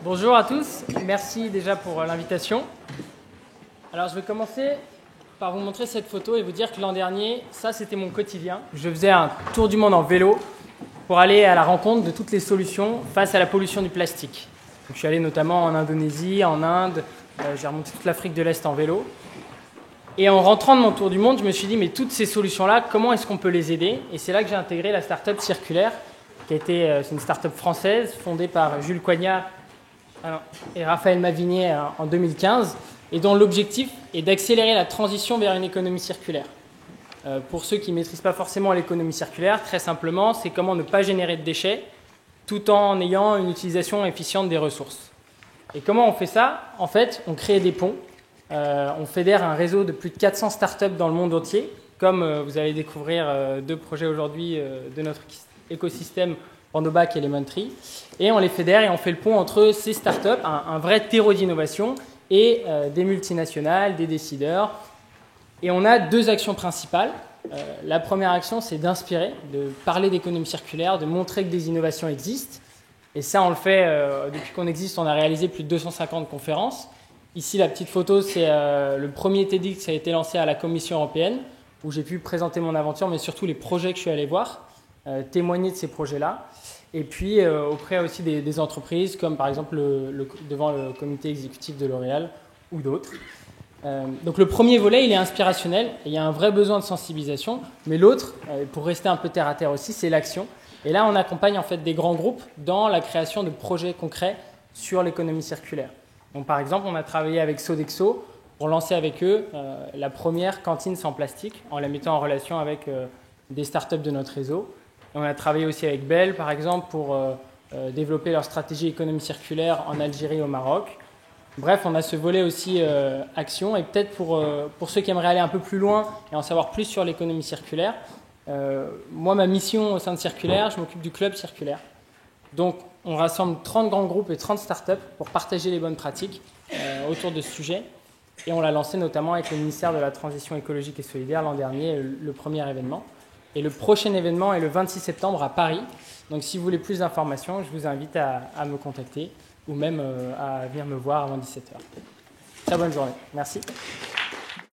Bonjour à tous, merci déjà pour l'invitation. Alors je vais commencer par vous montrer cette photo et vous dire que l'an dernier, ça c'était mon quotidien. Je faisais un tour du monde en vélo pour aller à la rencontre de toutes les solutions face à la pollution du plastique. Donc, je suis allé notamment en Indonésie, en Inde, j'ai remonté toute l'Afrique de l'Est en vélo. Et en rentrant de mon tour du monde, je me suis dit, mais toutes ces solutions-là, comment est-ce qu'on peut les aider? Et c'est là que j'ai intégré la start-up Circulaire, qui c'est une start-up française fondée par Jules Coignard et Raphaël Mavigné en 2015, et dont l'objectif est d'accélérer la transition vers une économie circulaire. Pour ceux qui ne maîtrisent pas forcément l'économie circulaire, très simplement, c'est comment ne pas générer de déchets tout en ayant une utilisation efficiente des ressources. Et comment on fait ça? En fait, on crée des ponts. On fédère un réseau de plus de 400 startups dans le monde entier, comme vous allez découvrir deux projets aujourd'hui de notre écosystème Pandobac et Lemon-Tree. Et on les fédère et on fait le pont entre ces startups, un vrai terreau d'innovation, et des multinationales, des décideurs. Et on a deux actions principales. La première action, c'est d'inspirer, de parler d'économie circulaire, de montrer que des innovations existent. Et ça, on le fait depuis qu'on existe. On a réalisé plus de 250 conférences. Ici, la petite photo, c'est le premier TEDx qui a été lancé à la Commission européenne, où j'ai pu présenter mon aventure, mais surtout les projets que je suis allé voir, témoigner de ces projets-là. Et puis, auprès aussi des entreprises, comme par exemple devant le comité exécutif de L'Oréal ou d'autres. Donc le premier volet, il est inspirationnel, et il y a un vrai besoin de sensibilisation. Mais l'autre, pour rester un peu terre à terre aussi, c'est l'action. Et là, on accompagne en fait des grands groupes dans la création de projets concrets sur l'économie circulaire. Donc, par exemple, on a travaillé avec Sodexo pour lancer avec eux la première cantine sans plastique, en la mettant en relation avec des startups de notre réseau. Et on a travaillé aussi avec Bell, par exemple, pour développer leur stratégie économie circulaire en Algérie et au Maroc. Bref, on a ce volet aussi action. Et peut-être pour ceux qui aimeraient aller un peu plus loin et en savoir plus sur l'économie circulaire, moi, ma mission au sein de Circulaire, je m'occupe du club circulaire. Donc, on rassemble 30 grands groupes et 30 startups pour partager les bonnes pratiques autour de ce sujet. Et on l'a lancé notamment avec le ministère de la Transition écologique et solidaire l'an dernier, le premier événement. Et le prochain événement est le 26 septembre à Paris. Donc, si vous voulez plus d'informations, je vous invite à me contacter ou même à venir me voir avant 17h. Très bonne journée. Merci.